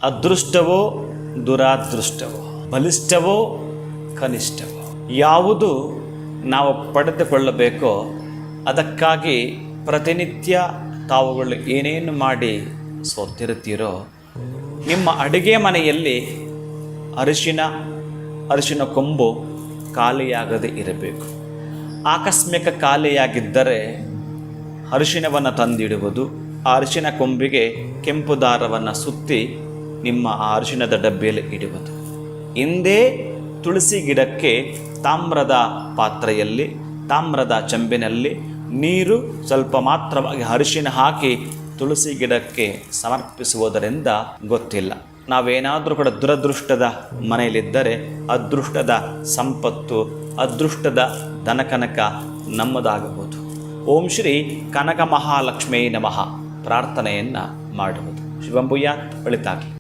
ಅದೃಷ್ಟವೋ ದುರಾದೃಷ್ಟವೋ, ಬಲಿಷ್ಠವೋ ಕನಿಷ್ಠವೋ, ಯಾವುದು ನಾವು ಪಡೆದುಕೊಳ್ಳಬೇಕೋ ಅದಕ್ಕಾಗಿ ಪ್ರತಿನಿತ್ಯ ತಾವುಗಳು ಏನೇನು ಮಾಡಿ ಸೋತಿರ್ತೀರೋ, ನಿಮ್ಮ ಅಡುಗೆ ಮನೆಯಲ್ಲಿ ಅರಿಶಿನ ಕೊಂಬು ಖಾಲಿಯಾಗದೆ ಇರಬೇಕು. ಆಕಸ್ಮಿಕ ಖಾಲಿಯಾಗಿದ್ದರೆ ಅರಿಶಿನವನ್ನು ತಂದಿಡುವುದು, ಆ ಅರಿಶಿನ ಕೊಂಬಿಗೆ ಕೆಂಪು ದಾರವನ್ನು ಸುತ್ತಿ ನಿಮ್ಮ ಆ ಅರಿಶಿನದ ಡಬ್ಬಿಯಲ್ಲಿ ಇಡುವುದು. ಹಿಂದೆ ತುಳಸಿ ಗಿಡಕ್ಕೆ ತಾಮ್ರದ ಪಾತ್ರೆಯಲ್ಲಿ, ತಾಮ್ರದ ಚೆಂಬಿನಲ್ಲಿ ನೀರು ಸ್ವಲ್ಪ ಮಾತ್ರವಾಗಿ ಅರಿಶಿನ ಹಾಕಿ ತುಳಸಿ ಗಿಡಕ್ಕೆ ಸಮರ್ಪಿಸುವುದರಿಂದ ಗೊತ್ತಿಲ್ಲ, ನಾವೇನಾದರೂ ಕೂಡ ದುರದೃಷ್ಟದ ಮನೆಯಲ್ಲಿದ್ದರೆ ಅದೃಷ್ಟದ ಸಂಪತ್ತು, ಅದೃಷ್ಟದ ಧನಕನಕ ನಮ್ಮದಾಗಬಹುದು. ಓಂ ಶ್ರೀ ಕನಕ ಮಹಾಲಕ್ಷ್ಮೀ ನಮಃ ಪ್ರಾರ್ಥನೆಯನ್ನು ಮಾಡುವುದು. ಶುಭಂಭೂಯಾತ್, ಒಳಿತಾಗಲಿ.